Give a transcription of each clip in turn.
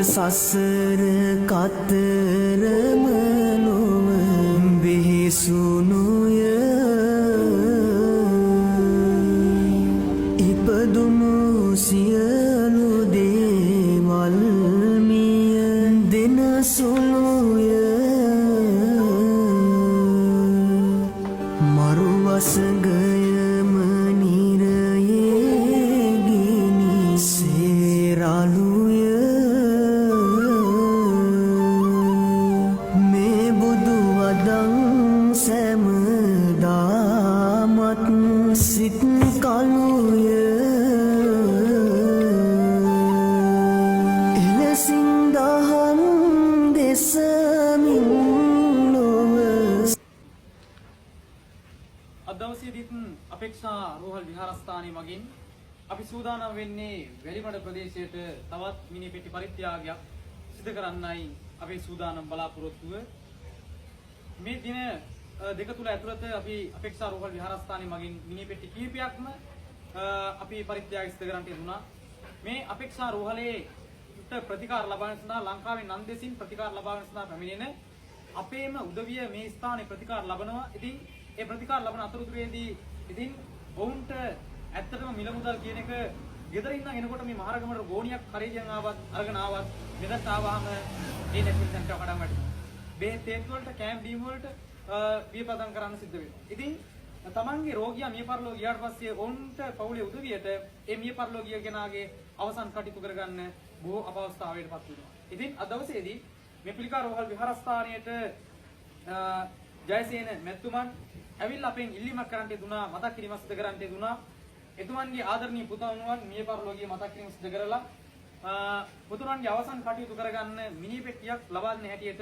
සසර කතරම නොව බිහිසුනුය ඉපදුණු සියලු දේවල් මිය දෙන සුළුය මරු වසඟයම නිරයේ ගිනි සේරාලුය මේ බුදු වදන් සැමදාමත් සිත් කලුය එලෙසින් දහම් දෙසමින් ලොව අද දවසේදීත් අපේක්ෂා රෝහල් විහාරස්ථානයේ මගින් අපි සූදානම් වෙන්නේ වැලිමඩ ප්‍රදේශයට තවත් මිනි පෙට්ටි පරිත්‍යාගයක් සිදු කරන්නයි අපේ සූදානම් බලාපොරොත්තුව. මේ දින දෙක තුල ඇතුළත අපි අපේක්ෂා රෝහල් විහාරස්ථානයේ මගින් මිනි පෙට්ටි කිහිපයක්ම අපි පරිත්‍යාග සිදු කරන්නට යෙදුණා. මේ අපේක්ෂා රෝහලේ ප්‍රතිකාර ලබාගෙන සඳහා ලංකාවේ නන්දෙසින් ප්‍රතිකාර ලබාගෙන සඳහා පැමිණෙන අපේම උදවිය මේ ස්ථානයේ ප්‍රතිකාර ලබනවා. ඉතින් ඒ ප්‍රතිකාර ලබන අතරතුරේදී ඉතින් ඔවුන්ට ඇත්තටම මිල මුදල් කියන එක ගෙදර ඉන්න එනකොට මේ මහරගමට ගෝණියක් කරේජන් ආවත් අරගෙන ආවත් මෙතනට ආවම ඒ නැති සෙන්ටර් කඩන් වැටෙනවා. බේ තේන් වලට කැම් බීම් වලට වියපදම් කරන්න සිද්ධ වෙනවා. ඉතින් තමන්ගේ රෝගියා මිය පරලෝ ගියාට පස්සේ ඔවුන්ට පවුලේ උදවියට ඒ මිය පරලෝ ගිය කෙනාගේ අවසන් කටයුතු කරගන්න බොහෝ අපහසුතාවයකටපත් වෙනවා. ඉතින් අද දවසේදී මේ පිළිකා රෝහල් විහාරස්ථානයේට ජයසේන මැතිතුමන් ඇවිල්ලා අපෙන් ඉල්ලීමක් කරන්නට දුනා, මතක් කිරීමක් සිදු කරන්නට දුනා. එතුමන්ගේ ආදරණීය පුතණුවන් මිය පරලෝකීය මතක් කිරීම සිදු කරලා පුතුණන්ගේ අවසන් කටයුතු කරගන්න මිනි පෙට්ටියක් ලබා දෙන හැටියට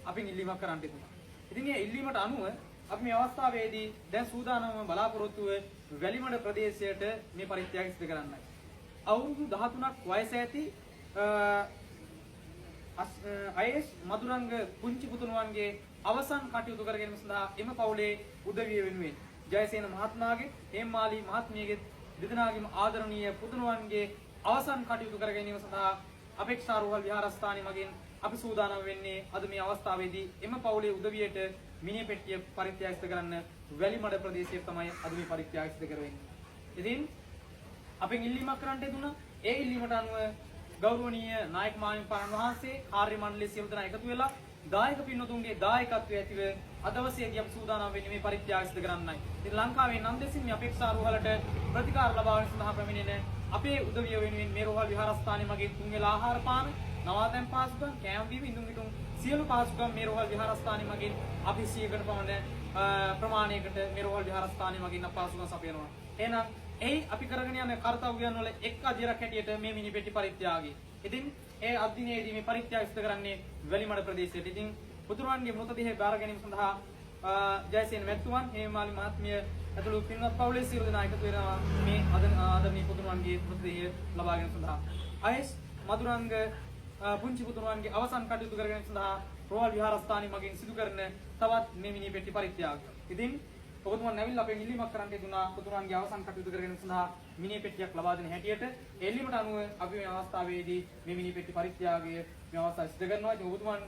අපෙන් ඉල්ලීමක් කරන්නට දුනා. ඉතින් මේ ඉල්ලීමට අනුව අපි මේ අවස්ථාවේදී දැන් සූදානම්ව බලාපොරොත්තු වෙ වැලිමඩ ප්‍රදේශයට මේ පරිත්‍යාගය සිදු කරන්නයි. අවුරුදු 13ක් වයස ඇති අයස් මදුරංග පුංචි පුතුණුවන්ගේ අවසන් කටයුතු කර ගැනීම සඳහා එම පවුලේ උදවිය වෙනුවෙන් ජයසේන මහත්මයාගේ හේමාලි මහත්මියගේ දෙදෙනාගේම ආදරණීය පුතුණුවන්ගේ අවසන් කටයුතු කර ගැනීම සඳහා අපේක්ෂා රෝහල් විහාරස්ථානයේ මගින් අපි සූදානම් වෙන්නේ අද මේ අවස්ථාවේදී එම පවුලේ උදවියට මිනි පෙට්ටිය පරිත්‍යාග සිදු කරන්න වැලිමඩ ප්‍රදේශයේ තමයි අද මේ පරිත්‍යාග සිදු කරවෙන්නේ. ඉතින් අපෙන් ඉල්ලීමක් කරන්නට දුන්නා. ඒ ඉල්ලීමට අනුව ගෞරවනීය නායක මාහිමිපාණන් වහන්සේ කාර්ය මණ්ඩලයේ සියලු දෙනා එකතු වෙලා දායක පින්වතුන්ගේ දායකත්වය ඇතිව අද දවසේදී අපි සූදානම් වෙන්නේ මේ පරිත්‍යාග සිදු කරන්නයි. ඉතින් ලංකාවේ නන්දෙසින් මේ අපේක්ෂා රෝහලට ප්‍රතිකාර ලබා ගැනීම සඳහා පැමිණෙන අපේ උදවිය වෙනුවෙන් මේ රෝහල් විහාරස්ථානයේ මගින් තුන් වේලා ආහාර පාන, නවාතැන් පහසුකම්, කෑම බීම, ඉඳුන් හිටුන් සියලු පහසුකම් මේ රෝහල් විහාරස්ථානයේ මගින් අපි 100කට පමණ ප්‍රමාණයකට මේ රෝහල් විහාරස්ථානයේ මගින් අපහසුකම් සපයනවා. එහෙනම් එයි අපි කරගෙන යන කාර්යයන් වල එක් අධිරක් හැටියට මේ මිනි පෙට්ටි පරිත්‍යාගය. ඉතින් ඒ අධිනේදී මේ පරිත්‍යාග සිදු කරන්නේ වැලිමඩ ප්‍රදේශයට. ඉතින් පුතුණන්ගේ මృతදේහ බාර ගැනීම සඳහා ජයසේන මැතිතුමන්, හේමාලි මහත්මිය ඇතුළු පින්වත් පවුලේ සියලු දෙනා එකතු වෙනවා මේ ආදරණීය පුතුණන්ගේ මృతදේහ ලබා ගැනීම සඳහා. අයස් මදුරංග පුංචි පුතුණන්ගේ අවසන් කටයුතු කර ගැනීම සඳහා රෝහල් විහාරස්ථානයේ මගින් සිදු කරන තවත් මේ මිනි පෙට්ටි පරිත්‍යාගය. ඉතින් ඔබතුමන් නැවිල්ලා අපෙන් ඉල්ලීමක් කරන්නට දුනා පුතුණන්ගේ අවසන් කටයුතු කර ගැනීම සඳහා මිනි පෙට්ටියක් ලබා දෙන හැටියට. ඒ ඉල්ලීමට අනුව අපි මේ අවස්ථාවේදී මේ මිනි පෙට්ටි පරිත්‍යාගය මේ අවස්ථාවේ සිදු කරනවා. ඉතින් ඔබතුමන්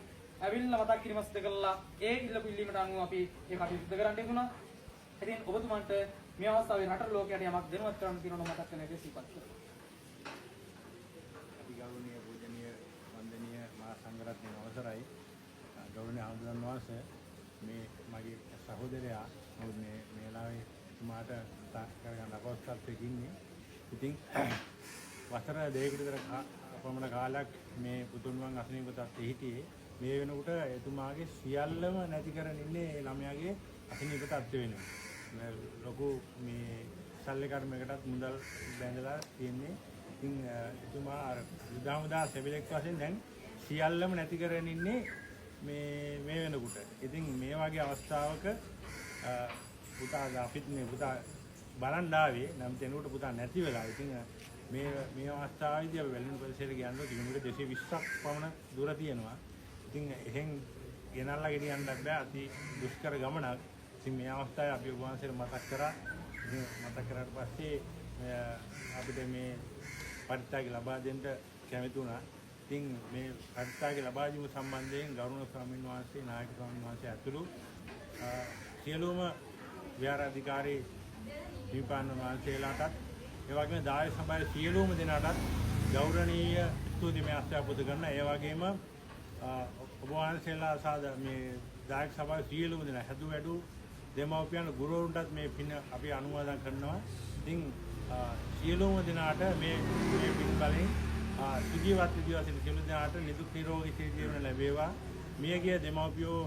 ඇවිල්ලා මතක් කිරීම සිදු කළා. ඒ ඉල්ලපු ඉල්ලීමට අනුව අපි මේ කටයුතු සිදු කරන්නට දුනා. ඉතින් ඔබතුමන්ට මේ අවස්ථාවේ රට ලෝකයට යමක් දැනුවත් කරන්න තියෙනවා මතක් කරන එක සිහිපත් කරනවා. අතිගෞරවනීය පූජනීය වන්දනීය මහා සංඝරත්නයේ අවසරයි ගෞරවනීය ආමන්ත්‍රණ වාසය මේ මගේ සහෝදරයා මේ වෙලාවේ තුමාට කරගන්න අපහසුතාවයක් ඉන්නේ. ඉතින් වසර දෙකකට විතර පමණ කාලයක් මේ පුතුණුවන් අසනීප තත්ත්වයේ හිටියේ. මේ වෙනකොට එතුමාගේ සියල්ලම නැති කරගෙන ඉන්නේ ළමයාගේ අසනීප තත්ත්ව වෙනවා. ලොකු මේ සල්ලි කර්මයකටත් මුදල් බැඳලා තියෙන්නේ. ඉතින් එතුමා අර විදාමුදා සෙබලෙක් වශයෙන් දැන් සියල්ලම නැති කරගෙන ඉන්නේ මේ වෙනකොට. ඉතින් මේ වගේ අවස්ථාවක පුතා අපිත් මේ පුතා බලන් ආවේ නම් තැනකට පුතා නැති වෙලා. ඉතින් මේ අවස්ථාවේදී අපි වැලිමඩ ප්‍රදේශයට ගියනකොට කිලෝමීටර් 220ක් පමණ දුර තියෙනවා. ඉතින් එහෙන් ගෙනල්ලා ගෙනියන්නත් බෑ. අති දුෂ්කර ගමනක්. ඉතින් මේ අවස්ථාවේ අපි ඔබ වහන්සේට මතක් කරා. මතක් කරාට පස්සේ අපිට මේ පරිත්‍යාගය ලබා දෙන්න කැමති වුණා. ඉතින් මේ කර්තාගේ ලබා දීම සම්බන්ධයෙන් ගෞරවනීය ස්වාමීන් වහන්සේ නායක ස්වාමීන් වහන්සේ ඇතුළු සියලුම විහාරාධිකාරී දීපාන වහන්සේලාටත් ඒ වගේම දායක සභාවේ සියලුම දෙනාටත් ගෞරවනීය ස්තුති මේ අස්තය පුද කරන ඒ වගේම ඔබ වහන්සේලා සාද මේ දායක සභාවේ සියලුම දෙනා හැදු වැඩු දෙමව්පියන් ගුරුවරුන්ටත් මේ පින අපි අනුමෝදන් කරනවා. ඉතින් සියලුම දෙනාට මේ පින් බලෙන් සුජීවත් විදියට සියලු දෙනාට නිදුක් නිරෝගී ජීවන ලැබේවා. මියගිය දෙමව්පියෝ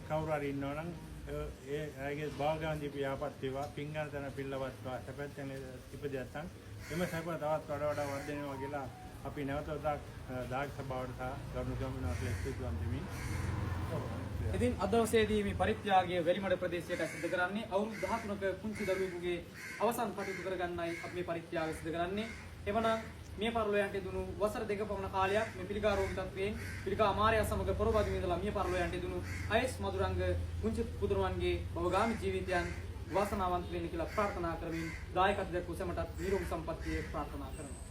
කවුරු හරි ඉන්නවා නම් ඒ අයගේ භාගාන්ති පියාපත් වේවා. පින් ගන්න තැන පිළිලවත්වා සැපයෙන් ඉපදෙත්තන් එම සැප තවත් වඩා වර්ධනය වෙනවා කියලා අපි නැවත වතාවක් දායක සභාවට සහ ගරුණීය ස්වාමීන් වහන්සේලා ස්තුතිවන්ත වෙමි. ඉතින් අද දවසේදී මේ පරිත්‍යාගය වෙලිමඩ ප්‍රදේශයට සිදු කරන්නේ අවුරුදු 13ක කුංචි දරුවෙකුගේ අවසන් කටයුතු කරගන්නයි අපි මේ පරිත්‍යාගය සිදු කරන්නේ. එවනම් මිය පරලෝයන්ට දුණු වසර දෙක පමණ කාලයක් මේ පිළිකා රෝගී තත්වයෙන් පිළිකා මාරයා සමග පොරබදින ඉඳලා මිය පරලෝයන්ට දුණු අයස් මදුරංග කුංචි පුදුරුවන්ගේ භවගාමී ජීවිතයන් වාසනාවන්ත වෙන්න කියලා ප්‍රාර්ථනා කරමින් දායකත්වයක් දක්වූ සැමටත් නිරෝගී සම්පන්නිය ප්‍රාර්ථනා කරනවා.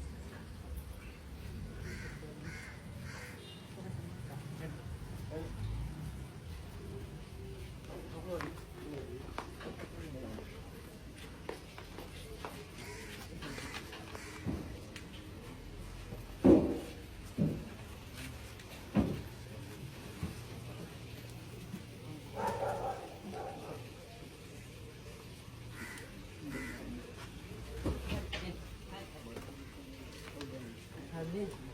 Habis